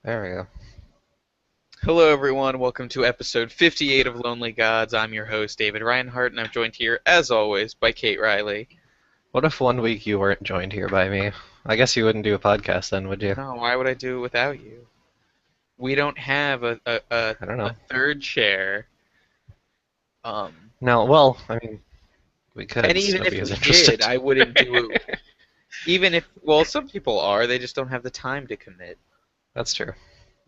There we go. Hello, everyone. Welcome to episode 58 of Lonely Gods. I'm your host, David Reinhardt, and I'm joined here, as always, by Kate Riley. What if one week you weren't joined here by me? I guess you wouldn't do a podcast then, would you? No, why would I do it without you? We don't have I don't a know. third chair. Um, No, well, I mean, we could, and just even if nobody is we did, interested. I wouldn't do it. Even if, well, some people are, they just don't have the time to commit. That's true.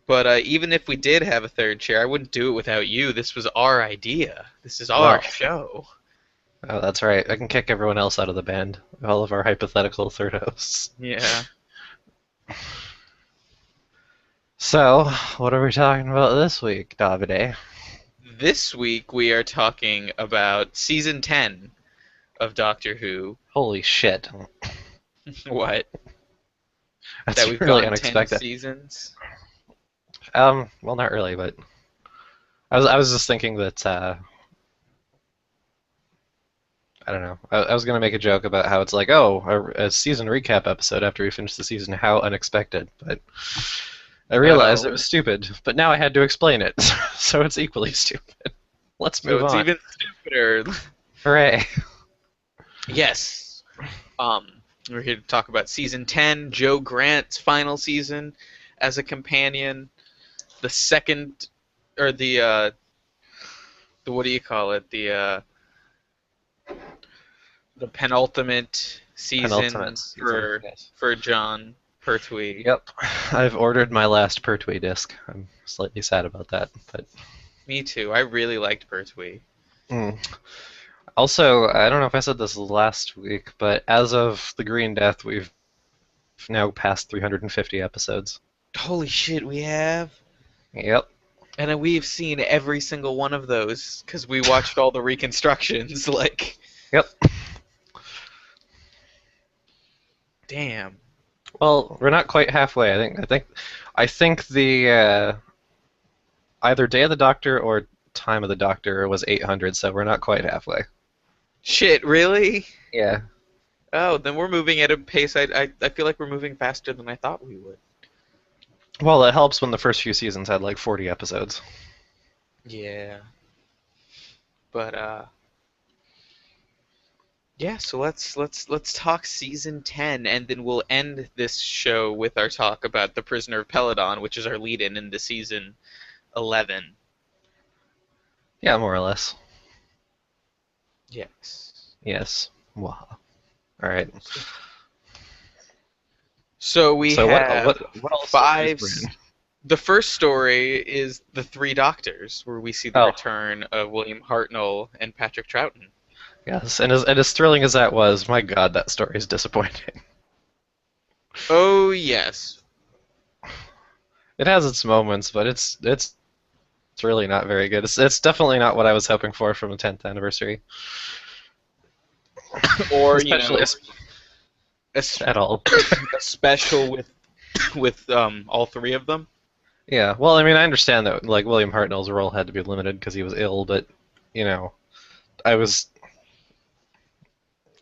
But even if we did have a third chair, I wouldn't do it without you. This was our idea. This is our Well, show. oh, that's right. I can kick everyone else out of the band. All of our hypothetical third hosts. Yeah. So, what are we talking about this week, Davide? This week we are talking about season 10 of Doctor Who. Holy shit. What? That That's we've really gone 10 unexpected. seasons? Well, not really, but I was just thinking that I don't know. I was gonna make a joke about how it's like, oh, a season recap episode after we finish the season. How unexpected! But I realized it Oh. was stupid. But now I had to explain it, so it's equally stupid. Let's So move it's on. even stupider. Hooray! Yes. We're here to talk about season 10, Joe Grant's final season as a companion. The second, or the what do you call it? The penultimate Penultimate season season. for Yes. John Pertwee. Yep. I've ordered my last Pertwee disc. I'm slightly sad about that, but. Me too. I really liked Pertwee. Mm. Also, I don't know if I said this last week, but as of the Green Death, we've now passed 350 episodes. Holy shit, we have. Yep. And we've seen every single one of those because we watched all the reconstructions. Like, Yep. damn. Well, we're not quite halfway. I think the either Day of the Doctor or Time of the Doctor was 800, so we're not quite halfway. Shit, really? Yeah. Oh, then we're moving at a pace. I feel like we're moving faster than I thought we would. Well, it helps when the first few seasons had like 40 episodes. Yeah. But yeah. So let's talk season 10, and then we'll end this show with our talk about the Prisoner of Peladon, which is our lead-in into season 11. Yeah, more or less. Yes. Yes. Wow. All right. So we So what have what all stories five. were in? The first story is the Three Doctors, where we see the Oh, return of William Hartnell and Patrick Troughton. yes. And as thrilling as that was, my God, that story is disappointing. Oh yes. It has its moments, but it's really not very good. It's definitely not what I was hoping for from the 10th anniversary, Or especially a, s- at all. a special with all three of them. Yeah, well, I mean, I understand that like William Hartnell's role had to be limited because he was ill, but you know, I was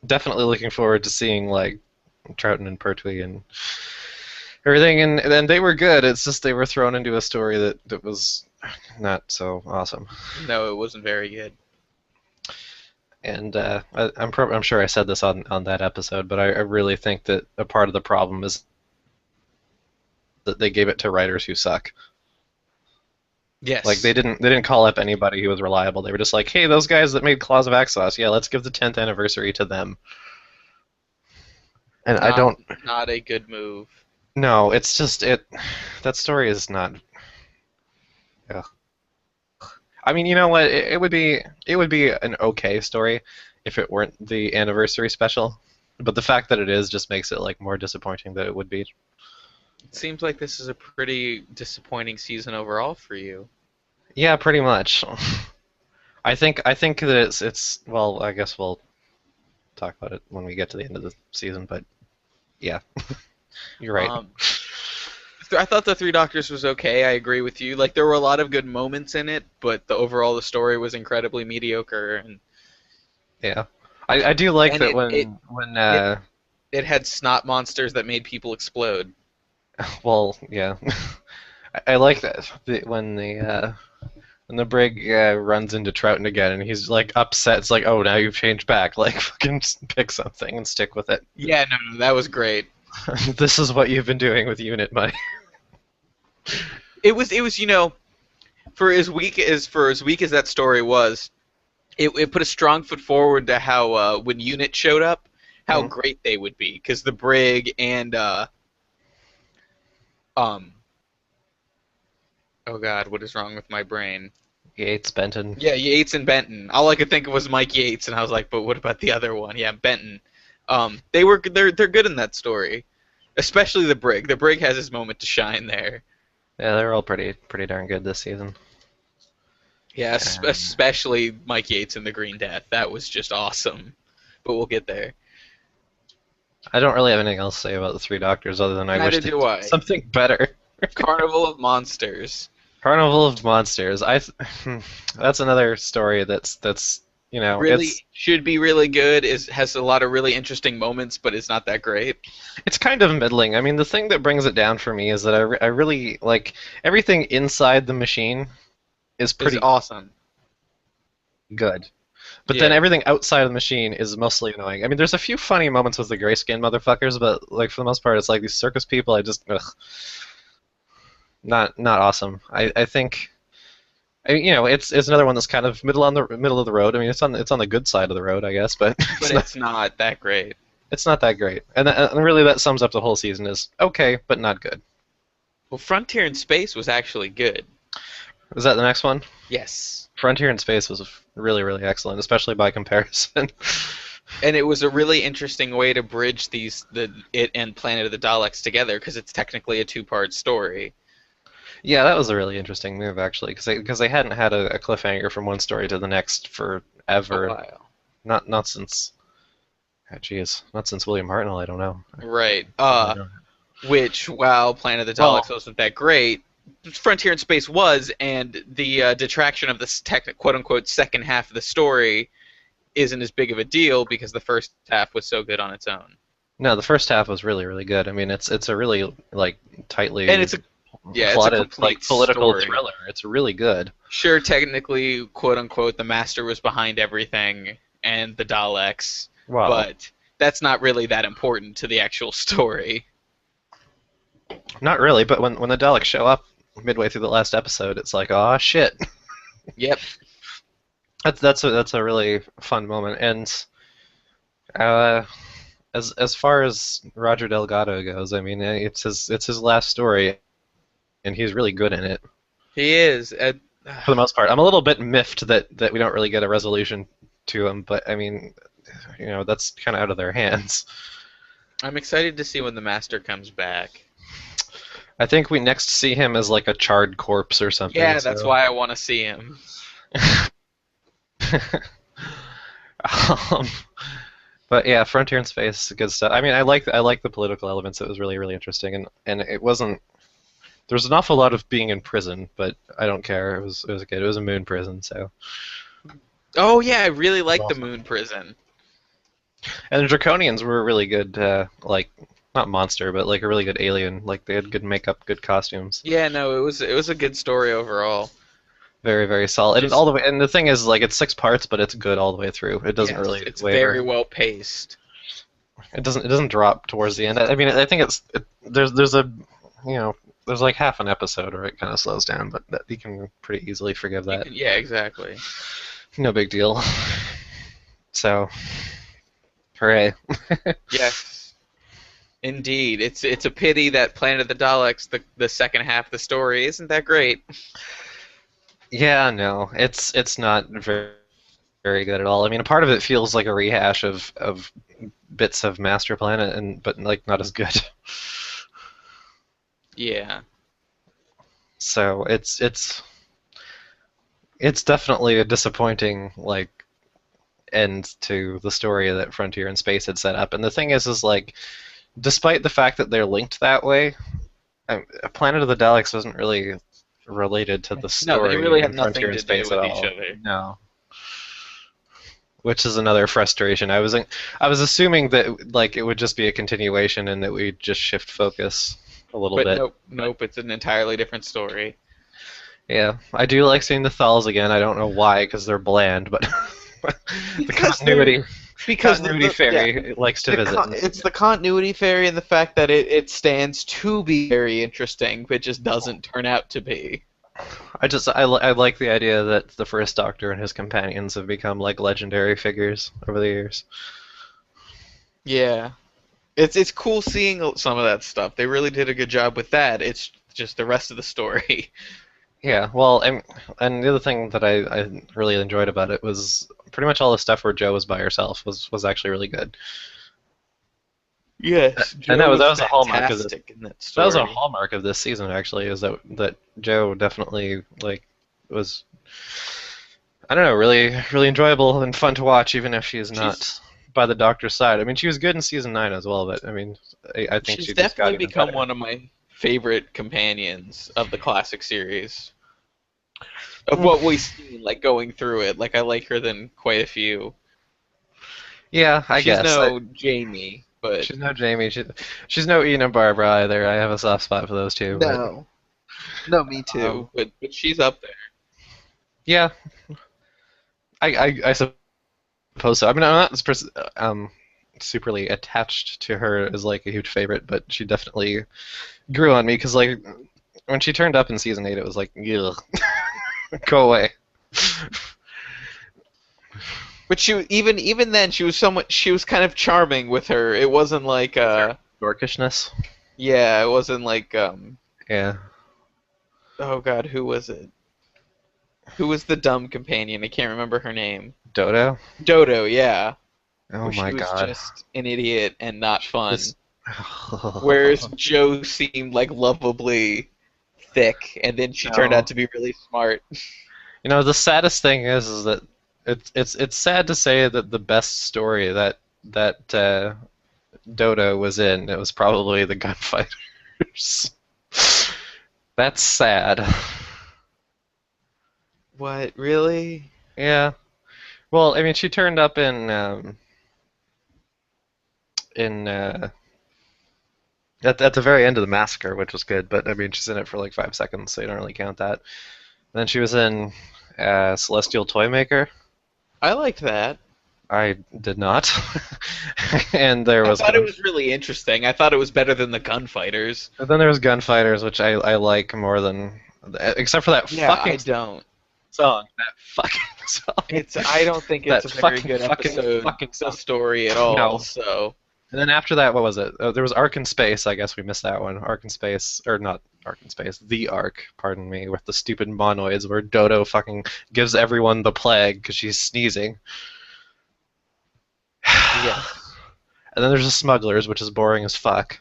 definitely looking forward to seeing like Troughton and Pertwee and everything, and they were good. It's just they were thrown into a story that was not so awesome. No, it wasn't very good. And I'm sure I said this on that episode, but I really think that a part of the problem is that they gave it to writers who suck. Like Yes. they didn't call up anybody who was reliable. They were just like, hey, those guys that made Claws of Axos, yeah, let's give the 10th anniversary to them. And I Not don't. not a good move. No, it's just it. That story is not. Ugh. I mean, you know what? It would be an okay story if it weren't the anniversary special. But the fact that it is just makes it like more disappointing that it would be. It seems like this is a pretty disappointing season overall for you. Yeah, pretty much. I think that it's well, I guess we'll talk about it when we get to the end of the season, but yeah, you're right. Um, I thought the Three Doctors was okay. I agree with you. Like there were a lot of good moments in it, but the story was incredibly mediocre, Yeah. I do like and that it it when it it had snot monsters that made people explode. well, yeah. I like that when the brig runs into Troughton again, and he's like upset. It's like, oh, now you've changed back. Like, fucking pick something and stick with it. Yeah, no, that was great. This is what you've been doing with unit money. It was for as weak as that story was, it put a strong foot forward to how when Unit showed up, how Mhm. great they would be because the brig and um oh god, what is wrong with my brain? Yates, Benton. Yeah, Yates and Benton. All I could think of was Mike Yates, and I was like, but what about the other one? Yeah, Benton. They're good in that story, especially the brig. The brig has his moment to shine there. Yeah, they're all pretty darn good this season. Yeah, Um, especially Mike Yates and the Green Death. That was just awesome. But we'll get there. I don't really have anything else to say about the Three Doctors other than I wish Neither they do did I. something better. Carnival of Monsters. Carnival of Monsters. That's another story that's Really should be really good. Is has a lot of really interesting moments, but it's not that great. it's kind of middling. I mean, the thing that brings it down for me is that I really like everything inside the machine is Is pretty awesome. good. But then Yeah. everything outside of the machine is mostly annoying. I mean, there's a few funny moments with the grayskin motherfuckers, but like for the most part, it's like these circus people. I just not awesome. I think it's another one that's kind of middle of the road. I mean, it's on the good side of the road, I guess, but But it's not that great. it's not that great. And really, that sums up the whole season is okay, but not good. Well, Frontier in Space was actually good. Is that the next one? Yes. Frontier in Space was really excellent, especially by comparison. And it was a really interesting way to bridge it and Planet of the Daleks together because it's technically a two-part story. Yeah, that was a really interesting move actually, because they hadn't had a cliffhanger from one story to the next A forever. while. Not since, geez, not since William Hartnell. I don't know. Right. I really don't. Which, while Planet of the Well, Daleks wasn't that great, Frontier in Space was, and the detraction of this quote unquote second half of the story isn't as big of a deal because the first half was so good on its own. no, the first half was really good. I mean, it's a really like And tightly it's a plotted like complete political story. thriller. It's really good. Sure, technically, quote unquote, the Master was behind everything and the Daleks, Well, but that's not really that important to the actual story. not really, but when the Daleks show up midway through the last episode, it's like, oh shit. Yep. That's a really fun moment. And uh, as far as Roger Delgado goes, I mean, it's his last story, and he's really good in it He is. for the most part. I'm a little bit miffed that we don't really get a resolution to him, but I mean, that's kind of out of their hands. I'm excited to see when the Master comes back. I think we next see him as like a charred corpse or something. Yeah, that's So. why I want to see him. um, but yeah, Frontier in Space, good stuff. I mean, I like the political elements. It was really interesting, and it wasn't. There was an awful lot of being in prison, but I don't care. It was good. It was a moon prison, so Oh yeah, I really it was like the awesome. Moon Prison. And the Draconians were a really good, like not monster, but like a really good alien. Like they had good makeup, good costumes, Yeah, no, it was a good story overall. very solid. And all Just the way. And the thing is, like it's 6 parts, but it's good all the way through. It doesn't yes, really it's very waver. well paced. It doesn't drop towards the end. I mean, I think there's a you know there's like half an episode where it kind of slows down, but you can pretty easily forgive that. Yeah, exactly. No big deal. So, hooray. Yes, indeed. It's a pity that Planet of the Daleks, the second half of the story, isn't that great. Yeah, no, it's not very good at all. I mean, a part of it feels like a rehash of bits of Master Planet, but like not as good. Yeah. So it's definitely a disappointing like end to the story that Frontier and Space had set up. And the thing is like, despite the fact that they're linked that way, Planet of the Daleks wasn't really related to the No, they story really have in Frontier nothing and to do Space at with each all. other. No, which is another frustration. I was assuming that like it would just be a continuation and that we'd just shift focus. a little But bit. nope, nope, it's an entirely different story. Yeah, I do like seeing the Thals again. I don't know why, because they're bland, but the Because they're continuity because continuity yeah, fairy likes to visit. it's the continuity fairy and the fact that it stands to be very interesting, but just doesn't turn out to be. I like the idea that the first Doctor and his companions have become like legendary figures over the years. Yeah. It's cool seeing some of that stuff. They really did a good job with that. It's just the rest of the story. Yeah, well, and the other thing that I really enjoyed about it was pretty much all the stuff where Jo was by herself was actually really good. Yes, And Joe was that was a hallmark of this. fantastic in that That was a story. hallmark of this season actually, is that Jo definitely like was, I don't know, really enjoyable and fun to watch, even if she is She's not by the Doctor's side. I mean, she was good in season 9 as well, but I mean, I think she's she just got definitely even become better. one of my favorite companions of the classic series. Of Mm. what we've seen, like going through it, like I like her than quite a few. Yeah, I She's guess. no Jamie, but She's no Jamie. She's no Ian and Barbara either. I have a soft spot for those two, but no, no, me too. um, But she's up there. yeah, I suppose so. I mean, I'm not superly attached to her as like a huge favorite, but she definitely grew on me because like when she turned up in season 8, it was like, ugh, go away. But even then she was kind of charming with her. It wasn't like With her dorkishness. yeah, it wasn't like Yeah, oh god, who was it? Who was the dumb companion? I can't remember her name. Dodo. Dodo, yeah. Oh Where she my was god. just an idiot and not fun. This. Whereas Joe seemed like lovably thick, and then she turned out No. to be really smart. You know, the saddest thing is that it's sad to say that the best story that Dodo was in, it was probably the Gunfighters. That's sad. What, really? Yeah. Well, I mean, she turned up in at the very end of the massacre, which was good. But I mean, she's in it for like 5 seconds, so you don't really count that. Then she was in Celestial Toymaker. I liked that. I did not. And there I was thought it Gun. was really interesting. I thought it was better than the gunfighters. Then there was Gunfighters, which I like more than, except for that Yeah, I fucking don't. song. That fucking song. It's I don't think it's That a very good episode fucking of song. story at all. No. So And then after that, what was it? There was Ark in Space. I guess we missed that one. Ark in Space, or not Ark in Space, the Ark, pardon me, with the stupid monoids where Dodo fucking gives everyone the plague because she's sneezing. yes, And then there's the Smugglers, which is boring as fuck.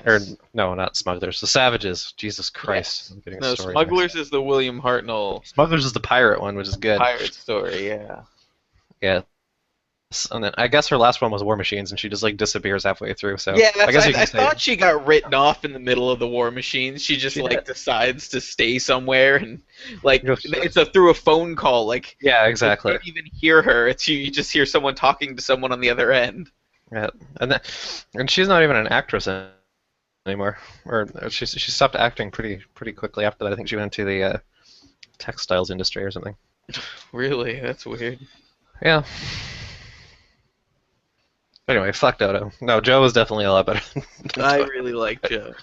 Or yes, no, not Smugglers. The Savages. Jesus Christ, yes. I'm getting No, stories mixed Smugglers is the William Hartnell up. Smugglers is the pirate one, which is good. pirate story. Yeah. Yeah. And then I guess her last one was War Machines, and she just like disappears halfway through. So Yeah, I guess you I can say thought she got written off in the middle of the War Machines. She just she like did. decides to stay somewhere and like Yes. it's through a phone call. Like Yeah, you exactly. don't even hear her. It's you just hear someone talking to someone on the other end. Yeah, and she's not even an actress anymore, or she stopped acting pretty quickly after that. I think she went into the textiles industry or something. Really, that's weird. Yeah. Anyway, fuck Dodo. No, Joe was definitely a lot better than I Dodo. really like Joe.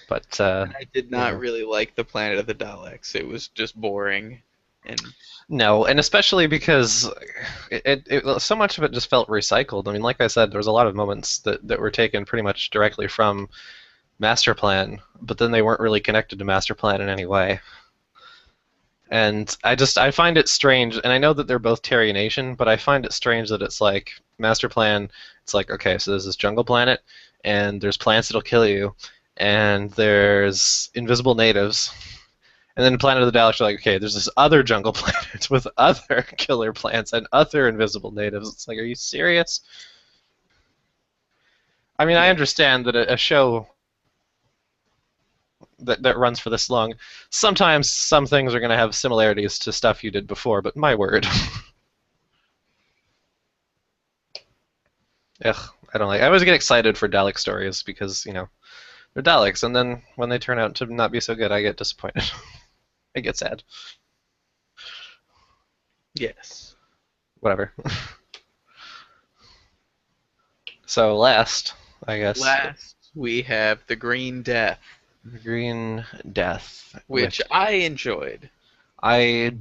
But I did you not know, really like the Planet of the Daleks. It was just boring. And no, and especially because so much of it just felt recycled. I mean, like I said, there was a lot of moments that were taken pretty much directly from Master Plan, but then they weren't really connected to Master Plan in any way. And I find it strange, and I know that they're both Terry Nation, but I find it strange that it's like Master Plan. It's like, okay, so there's this jungle planet, and there's plants that'll kill you, and there's invisible natives, and then the Planet of the Daleks are like, okay, there's this other jungle planet with other killer plants and other invisible natives. It's like, are you serious? I mean, I yeah, understand that a show that runs for this long, sometimes some things are going to have similarities to stuff you did before, but my word. Ugh, I don't like. I always get excited for Dalek stories because, you know, They're Daleks, and then when they turn out to not be so good, I get disappointed. I get sad. Yes. Whatever. So last, I guess, Last, we have The Green Death, Green Death, which which I enjoyed. I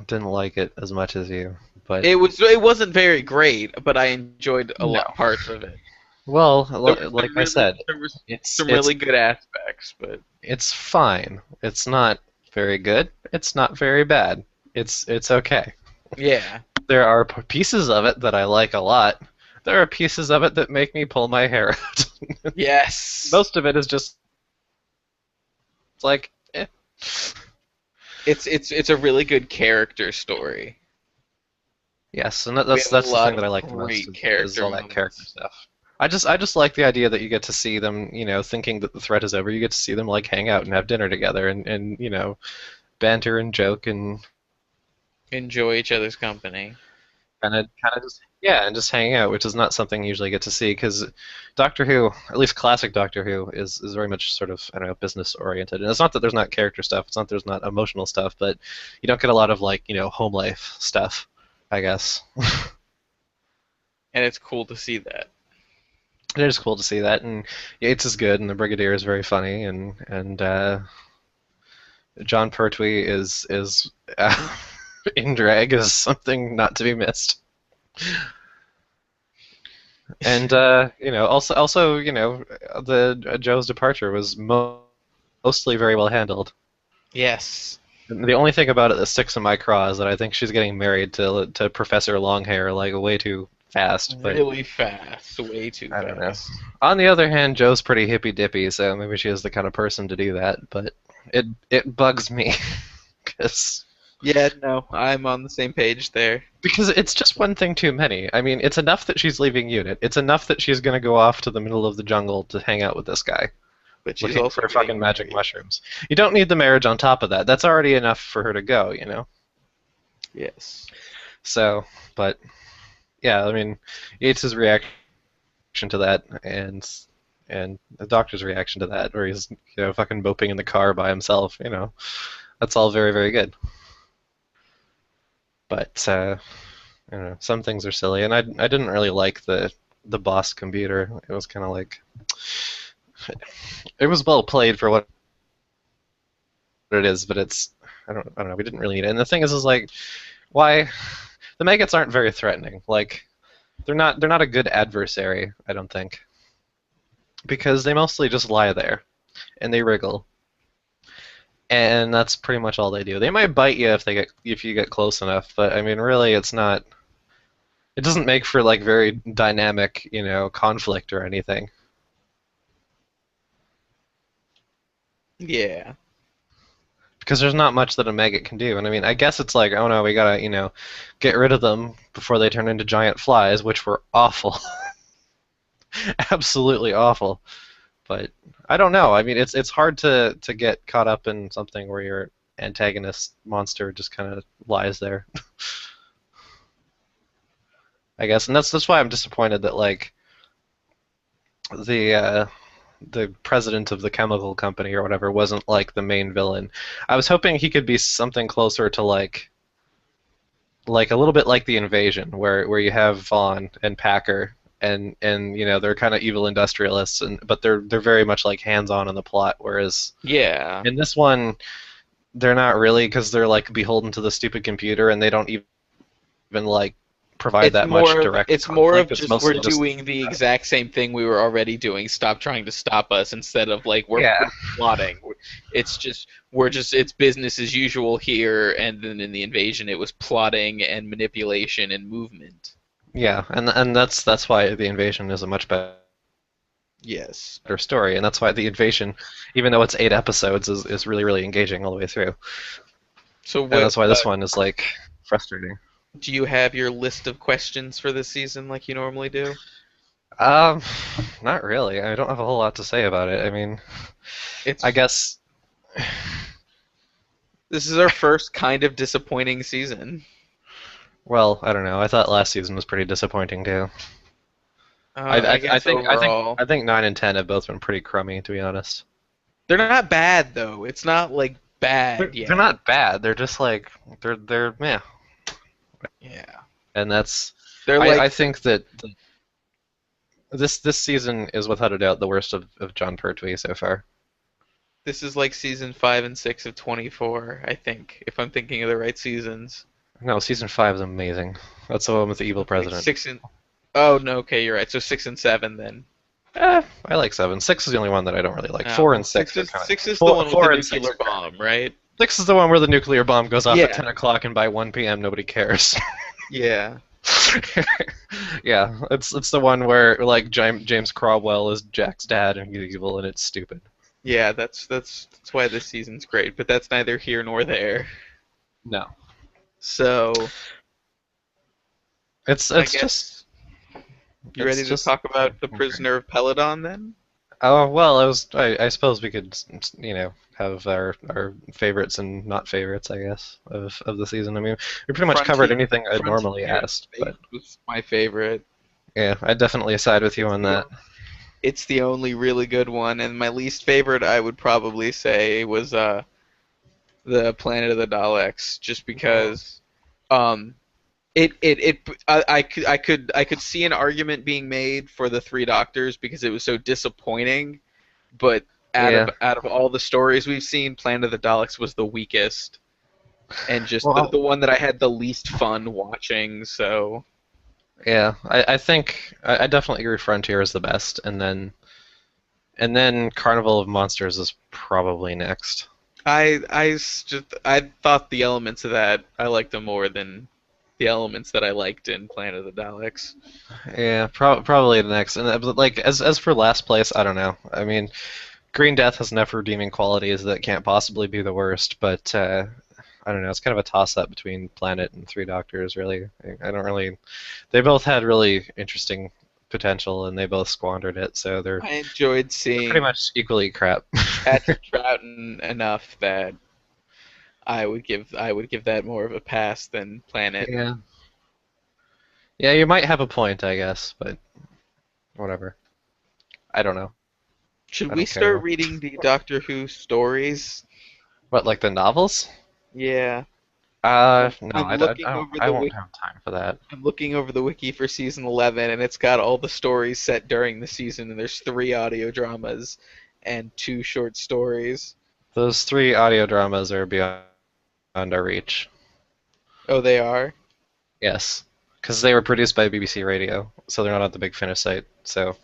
didn't like it as much as you, but It wasn't very great, but I enjoyed a no. lot parts of it. Well, There was like I said, some it's really good aspects, but it's fine. It's not very good. It's not very bad. It's okay. yeah. There are pieces of it that I like a lot. There are pieces of it that make me pull my hair out. Yes. Most of it is just like, eh. It's a really good character story. Yes, and We that's have a the lot thing that of I like the most great is character all that character moments. stuff. I just like the idea that you get to see them, thinking that the threat is over. You get to see them like hang out and have dinner together and banter and joke and Enjoy each other's company. kind of just yeah, and just hang out, which is not something you usually get to see because Doctor Who, at least classic Doctor Who, is very much sort of I don't know business oriented. And it's not that there's not character stuff, it's not that there's not emotional stuff, but you don't get a lot of like home life stuff, I guess. And it's cool to see that. It is cool to see that, and Yates is good, and the Brigadier is very funny, and John Pertwee is in drag is something not to be missed. And also the Joe's departure was mostly very well handled. Yes. And the only thing about it that sticks in my craw is that I think she's getting married to Professor Longhair like way too fast. But Really fast. Way too I don't know. fast. On the other hand, Joe's pretty hippy dippy, so maybe she is the kind of person to do that. But it bugs me because Yeah, no, I'm on the same page there. because it's just one thing too many. I mean, it's enough that she's leaving unit. It's enough that she's going to go off to the middle of the jungle to hang out with this guy, But she's looking also for fucking getting magic married. mushrooms. You don't need the marriage on top of that. That's already enough for her to go. Yes. So, but yeah, I mean, Yates' reaction to that, and the Doctor's reaction to that, where he's fucking moping in the car by himself. That's all very very good. But I don't know, some things are silly, and I didn't really like the boss computer. It was kind of like it was well played for what it is, but it's I don't know. We didn't really need it. And the thing is like why the maggots aren't very threatening. Like they're not a good adversary. I don't think because they mostly just lie there and they wriggle, and that's pretty much all they do. They might bite you if you get close enough, but I mean really it's not. It doesn't make for like very dynamic conflict or anything. Yeah. Because there's not much that a maggot can do. And I mean, I guess it's like, oh no, we gotta, get rid of them before they turn into giant flies, which were awful. Absolutely awful. But I don't know. I mean, it's hard to get caught up in something where your antagonist monster just kind of lies there. I guess, and that's why I'm disappointed that like the the president of the chemical company or whatever wasn't like the main villain. I was hoping he could be something closer to like a little bit like the Invasion, where you have Vaughn and Packer, and they're kind of evil industrialists, but they're very much like hands-on in the plot. Whereas Yeah. in this one, they're not really because they're like beholden to the stupid computer, and they don't even like provide that much direct It's more of conflict. It's just we're mostly just doing the exact same thing we were already doing. Stop trying to stop us instead of like yeah, we're plotting. It's just it's business as usual here, and then in the Invasion it was plotting and manipulation and movement. yeah, and that's why the Invasion is a much better Yes. story, and that's why the Invasion, even though it's 8 episodes, is really really engaging all the way through, So and what that's why this one is like frustrating. do you have your list of questions for this season like you normally do? Um, Not really. I don't have a whole lot to say about it. I mean, I It's guess, This is our first kind of disappointing season. well, I don't know. I thought last season was pretty disappointing too. I guess overall, I think 9 and 10 have both been pretty crummy, to be honest. they're not bad though. It's not like bad They're yet. not bad. They're just like they're meh, Yeah, and that's they're like I think that this season is without a doubt the worst of John Pertwee so far. this is like season 5 and 6 of 24. I think if I'm thinking of the right seasons, No, season 5 is amazing. That's the one with the evil like president. 6 and oh no, okay, you're right. So 6 and 7 then. I like 7. 6 is the only one that I don't really like. Oh, 4 well, and 6 six are is kind of six is the four one with the 4 and 6 nuclear are crap. bomb, right? 6 is the one where the nuclear bomb goes off at Yeah, 10 o'clock and by 1 p.m. nobody cares. yeah, Yeah, it's the one where like James Cromwell is Jack's dad and he's evil and it's stupid. yeah. That's why this season's great. But that's neither here nor there. No, So it's I it's just guess you it's ready to just talk about the Prisoner of Peladon then? oh well, I suppose we could have our favorites and not favorites I guess of the season. I mean, we pretty much covered Frontier, anything I'd normally Frontier asked, but Faith was my favorite. yeah, I'd definitely side with you It's on the that. only, it's the only really good one, and my least favorite I would probably say was the Planet of the Daleks, just because um I could see an argument being made for the Three Doctors because it was so disappointing, but Yeah. out of all the stories we've seen, Planet of the Daleks was the weakest and just Well, the one that I had the least fun watching. So yeah, I think I definitely agree Frontier is the best, and then Carnival of Monsters is probably next. I thought the elements of that I liked them more than the elements that I liked in Planet of the Daleks. Yeah, probably the next. And but, like as for last place, I don't know. I mean, Green Death has enough redeeming qualities that can't possibly be the worst, but I don't know. It's kind of a toss-up between Planet and Three Doctors, really. I don't really. They both had really interesting potential, and they both squandered it, so I enjoyed they're pretty seeing much equally crap. Patrick Troughton enough that I would give that more of a pass than Planet. Yeah. Yeah, you might have a point, I guess, but whatever. I don't know. Should I we don't care. start reading the Doctor Who stories? What, like the novels? Yeah. No, I'm looking over I the won't wiki. have time for that. I'm looking over the wiki for season 11, and it's got all the stories set during the season, and there's 3 audio dramas and 2 short stories. Those 3 audio dramas are beyond our reach. Oh, they are? Yes, because they were produced by BBC Radio, so they're not on the Big Finish site. So,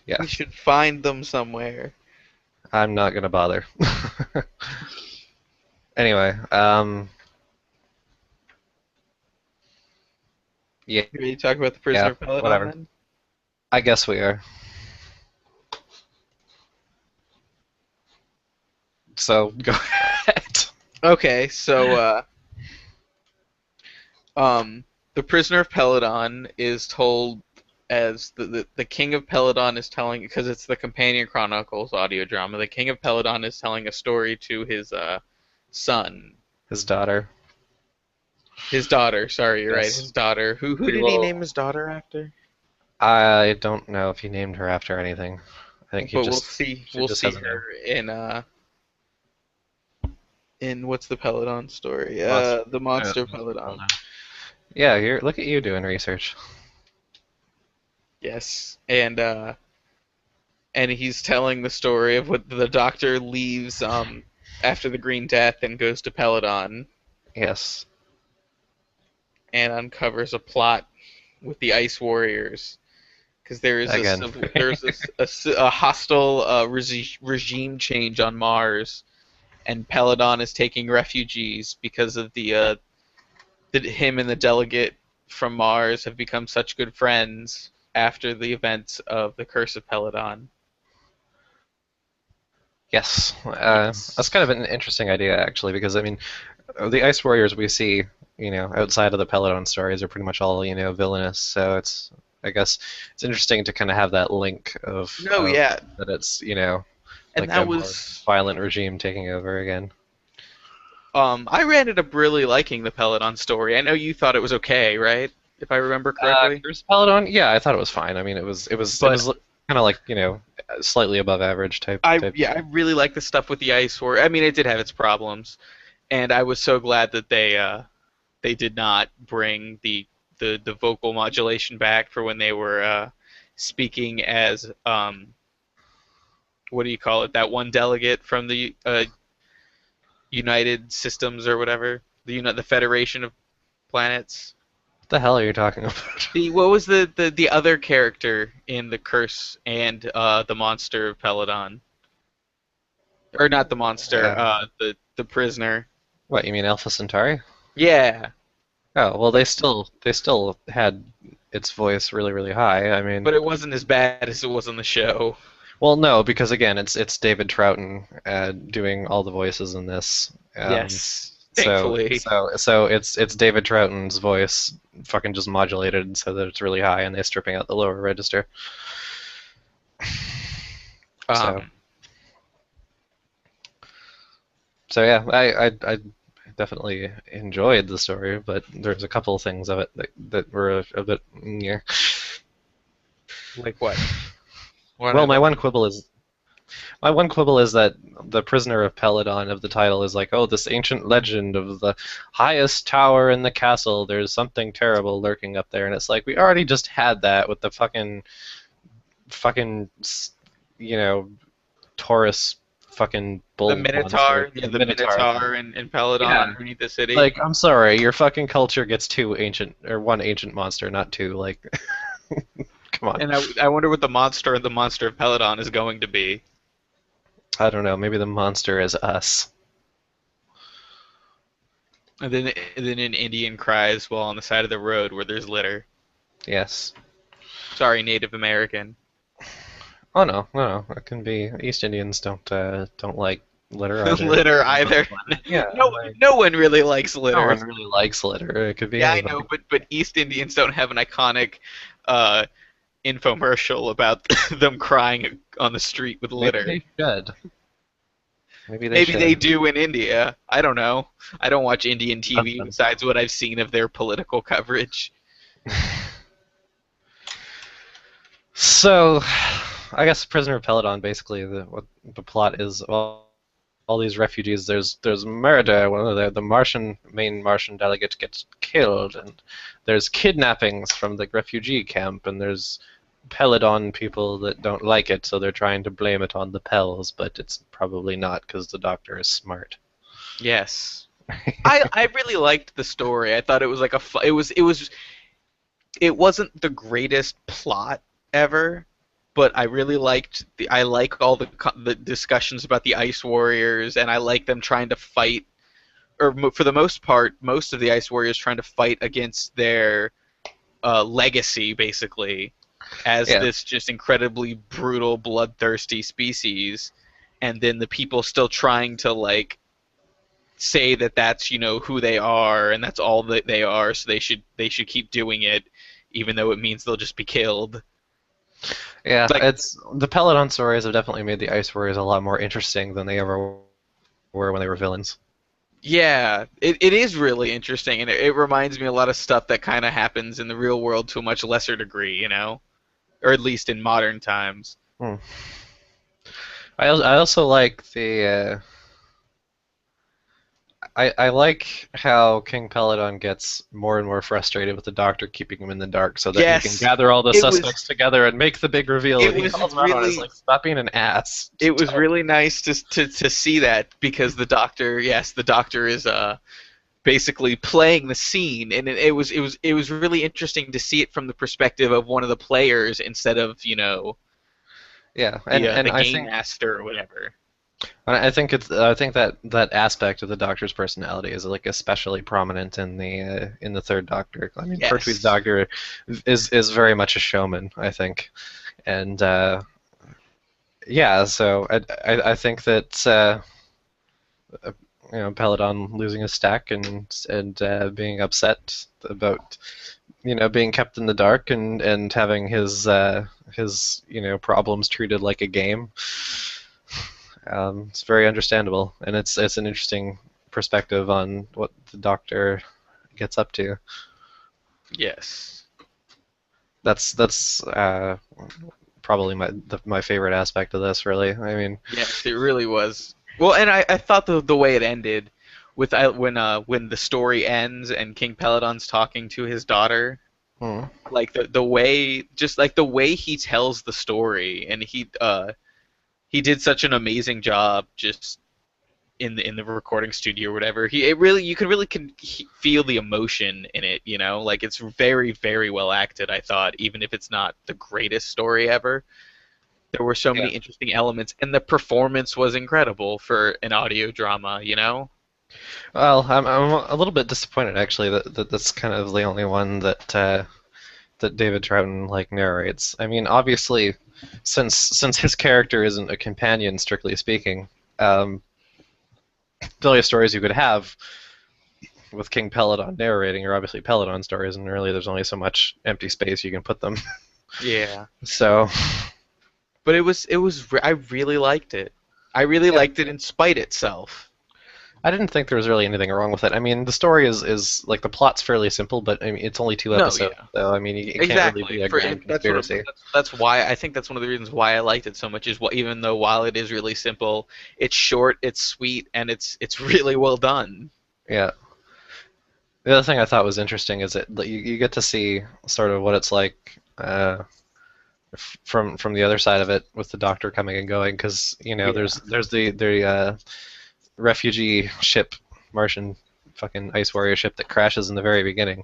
yeah, We should find them somewhere. I'm not gonna bother. Anyway, yeah, You ready to talk about the Prisoner yeah, of Peladon whatever. then? I guess we are. So go ahead. Okay, so the Prisoner of Peladon is told as the King of Peladon is telling, because it's the Companion Chronicles audio drama. The King of Peladon is telling a story to his son, His daughter. his daughter. Sorry, you're right, Yes. his daughter. Who We did he will. name his daughter after? I don't know if he named her after anything. I think he But just she we'll just see has a name. her in what's the Peladon story? Monster. The Monster Peladon. Yeah, look at you doing research. Yes, and he's telling the story of what the Doctor leaves after the Green Death and goes to Peladon Yes. and uncovers a plot with the Ice Warriors because Again. a hostile regime change on Mars, and Peladon is taking refugees because of him and the delegate from Mars have become such good friends after the events of the Curse of Peladon. Yes. That's Yes. kind of an interesting idea, actually, because I mean, the Ice Warriors we see, outside of the Peladon stories are pretty much all, villainous. So I guess, it's interesting to kind of have that link No, of yeah, that it's, and like a that more was violent regime taking over again. I ended up really liking the Peladon story. I know you thought it was okay, right? if I remember correctly. Prisoner of Peladon, yeah, I thought it was fine. I mean, it was But kind of like slightly above average type. I really like the stuff with the ice war. I mean, it did have its problems, and I was so glad that they did not bring the vocal modulation back for when they were speaking as what do you call it? That one delegate from the United Systems or whatever, the Federation of Planets. What the hell are you talking about? The what was the other character in the Curse and the Monster of Peladon, or not the monster, uh, the prisoner. what you mean, Alpha Centauri? Yeah, Oh, well, but they still had its voice really really high. I mean, but it wasn't as bad as it was on the show. well, no, because again, it's David Troughton doing all the voices in this. Yes, So thankfully. so so it's David Troughton's voice fucking just modulated so that it's really high, and they're stripping out the lower register. So Um, so yeah, I definitely enjoyed the story, but there's a couple of things of it that were a bit yeah. like what? What Well, are my those? one quibble is My one quibble is that the Prisoner of Peladon of the title is like, oh, this ancient legend of the highest tower in the castle. There's something terrible lurking up there, and it's like we already just had that with the fucking, you know, Taurus fucking The bull monster, Minotaur, yeah, the the Minotaur thing. Minotaur in Peladon Yeah, underneath the city. like I'm sorry, your fucking culture gets two ancient or one ancient monster, not two. Like, come on. And I wonder what the monster of Peladon is going to be. I don't know. Maybe the monster is us. And then an Indian cries while on the side of the road where there's litter. Yes. Sorry, Native American. Oh no, no, no. It can be East Indians don't like litter either. Litter either. Yeah, No, like no one really likes no litter. one really likes litter. It could be Yeah, I know, anybody. but East Indians don't have an iconic uh, infomercial about them crying on the street with Maybe litter. they should. Maybe they Maybe they should. do in India. I don't know. I don't watch Indian TV Something. besides what I've seen of their political coverage. So, I guess Prisoner of Peladon basically what the plot is. All these refugees. There's murder. One of the main Martian delegate gets killed, and there's kidnappings from the refugee camp, and there's Peladon people that don't like it, so they're trying to blame it on the Pels, but it's probably not because the Doctor is smart. Yes. I really liked the story. I thought it was like it wasn't the greatest plot ever, but I really liked I like all the discussions about the Ice Warriors, and I like them trying to fight, or for the most part, most of the Ice Warriors trying to fight against their legacy, basically, as Yeah, this just incredibly brutal, bloodthirsty species, and then the people still trying to like say that that's who they are and that's all that they are, so they should keep doing it, even though it means they'll just be killed. yeah. Like, It's the Peladon stories have definitely made the Ice Warriors a lot more interesting than they ever were when they were villains. yeah, it is really interesting, and it reminds me a lot of stuff that kind of happens in the real world to a much lesser degree, or at least in modern times. Hmm. I also like I like how King Peladon gets more and more frustrated with the Doctor keeping him in the dark so that he can Yes, gather all the it was suspects together and make the big reveal. it And he was calls him out on it. It's really like, stop being an ass. it Just was tell him. really nice to see that, because the doctor is basically playing the scene, and it was really interesting to see it from the perspective of one of the players instead of Yeah, the and game master or whatever. I think that that aspect of the Doctor's personality is like especially prominent in the third Doctor. I mean, Pertwee's Yes. Doctor is very much a showman, I think, and yeah, so I think that uh, Peladon losing his stack and being upset about being kept in the dark and having his problems treated like a game. It's very understandable, and it's an interesting perspective on what the Doctor gets up to. Yes. That's probably my favorite aspect of this. Really, I mean, Yes, it really was. Well, and I thought the way it ended with when the story ends and King Peladon's talking to his daughter, hmm. like the way just like the way he tells the story, and he did such an amazing job just in the recording studio or whatever. You can really feel the emotion in it, you know? Like it's very very well acted, I thought, even if it's not the greatest story ever. There were so many Yeah. interesting elements, and the performance was incredible for an audio drama, you know? Well, I'm a little bit disappointed actually that that's kind of the only one that David Troughton like narrates. I mean, obviously, since his character isn't a companion strictly speaking, um, the only stories you could have with King Peladon narrating are obviously Peladon stories, and really there's only so much empty space you can put them. Yeah. So But I really liked it. I really yeah, liked it in spite itself. I didn't think there was really anything wrong with it. I mean, the story is like the plot's fairly simple, but I mean it's only two No, episodes, yeah. so I mean it can't really Exactly. be a grand conspiracy. That's why I think that's one of the reasons why I liked it so much is what even though while it is really simple, it's short, it's sweet, and it's really well done. Yeah. The other thing I thought was interesting is that you get to see sort of what it's like from the other side of it with the Doctor coming and going, because you know Yeah. there's the refugee ship, Martian fucking ice warrior ship that crashes in the very beginning,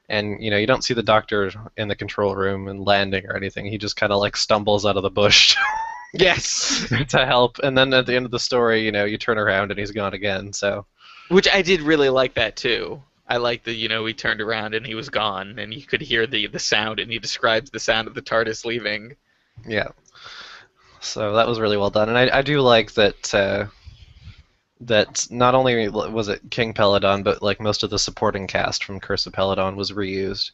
and you know you don't see the Doctor in the control room and landing or anything. He just kind of like stumbles out of the bush Yes. to help, and then at the end of the story, you know, you turn around and he's gone again. So Which I did really like that too. I like that, he turned around and he was gone and you could hear the sound, and he describes the sound of the TARDIS leaving. yeah, so that was really well done, and I do like that. That not only was it King Peladon, but like most of the supporting cast from Curse of Peladon was reused,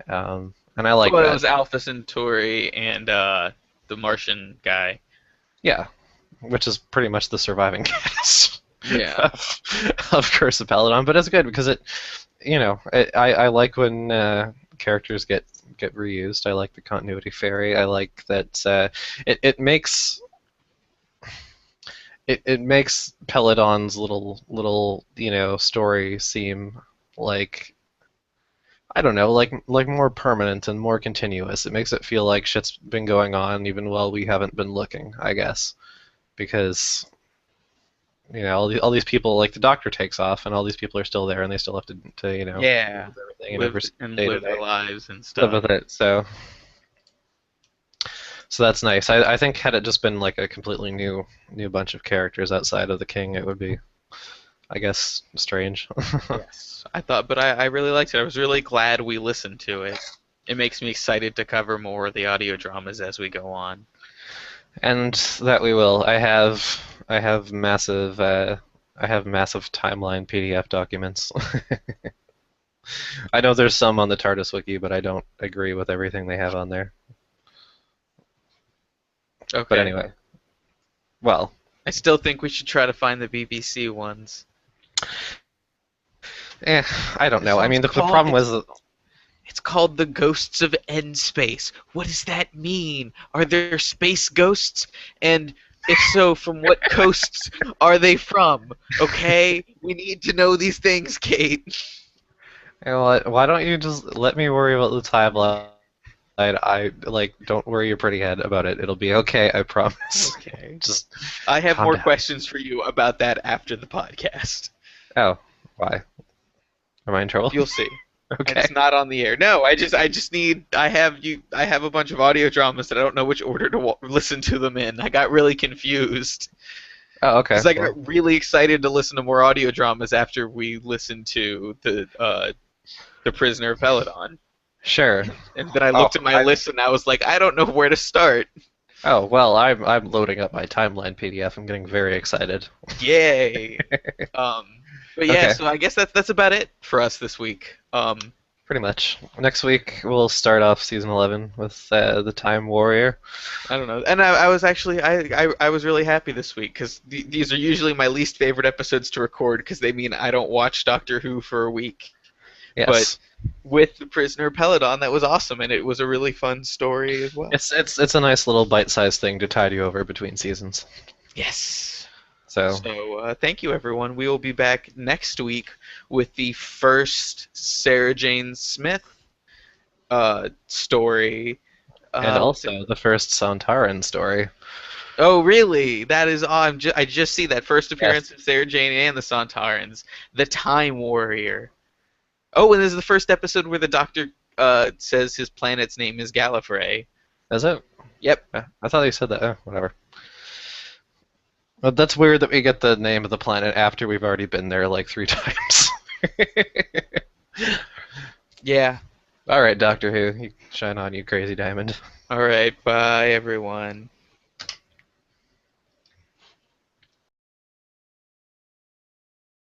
and I like Well, it that. was Alpha Centauri and the Martian guy. Yeah, which is pretty much the surviving cast Yeah. of Curse of Peladon, but it's good because it, you know, I like when characters get reused. I like the continuity fairy. I like that it makes it makes Peladon's little you know story seem like I don't know, like more permanent and more continuous. It makes it feel like shit's been going on even while we haven't been looking, I guess, because you know all these people like the Doctor takes off and all these people are still there and they still have to you know Yeah. deal with everything and ever day to Live their day lives and live stuff. with it. So that's nice. I think had it just been like a completely new bunch of characters outside of the King, it would be I guess strange. Yes. But I really liked it. I was really glad we listened to it. It makes me excited to cover more of the audio dramas as we go on. And that we will. I have massive I have massive timeline PDF documents. I know there's some on the TARDIS wiki, but I don't agree with everything they have on there. But Okay. anyway, well, I still think we should try to find the BBC ones. eh, I don't This know. I one's mean, the called problem was it's called The Ghosts of End Space. What does that mean? Are there space ghosts? And if so, from what coasts are they from? Okay? We need to know these things, Kate. you know what, why don't you just let me worry about the timeline? I like don't worry your pretty head about it. It'll be okay, I promise. Okay. Just I have calm more down. questions for you about that after the podcast. Oh, why? Am I in trouble? You'll see. And Okay. it's not on the air. No, I just need. I have a bunch of audio dramas that I don't know which order to listen to them in. I got really confused Oh, okay. because I Well, got really excited to listen to more audio dramas after we listened to the Prisoner of Peladon, sure. and then I Oh, looked at my list and I was like, I don't know where to start. oh well, I'm loading up my timeline PDF. I'm getting very excited. Yay! Um, but yeah, Okay, so I guess that's about it for us this week. pretty much. Next week we'll start off season 11 with the Time Warrior. I don't know. And I was actually I was really happy this week because these are usually my least favorite episodes to record because they mean I don't watch Doctor Who for a week. But Yes. with the Prisoner of Peladon, that was awesome, and it was a really fun story as well. It's a nice little bite-sized thing to tide you over between seasons. Yes. So, So thank you, everyone. We will be back next week with the first Sarah Jane Smith story. and What's it? also the first Sontaran story. Oh, really? That is. I just see that first appearance Yes. of Sarah Jane and the Sontarans, the Time Warrior. Oh, and this is the first episode where the Doctor says his planet's name is Gallifrey. Is it? Yep. I thought you said that. Whatever. Well, that's weird that we get the name of the planet after we've already been there like 3 times. Yeah. All right, Doctor Who, you shine on, you crazy diamond. All right. Bye, everyone.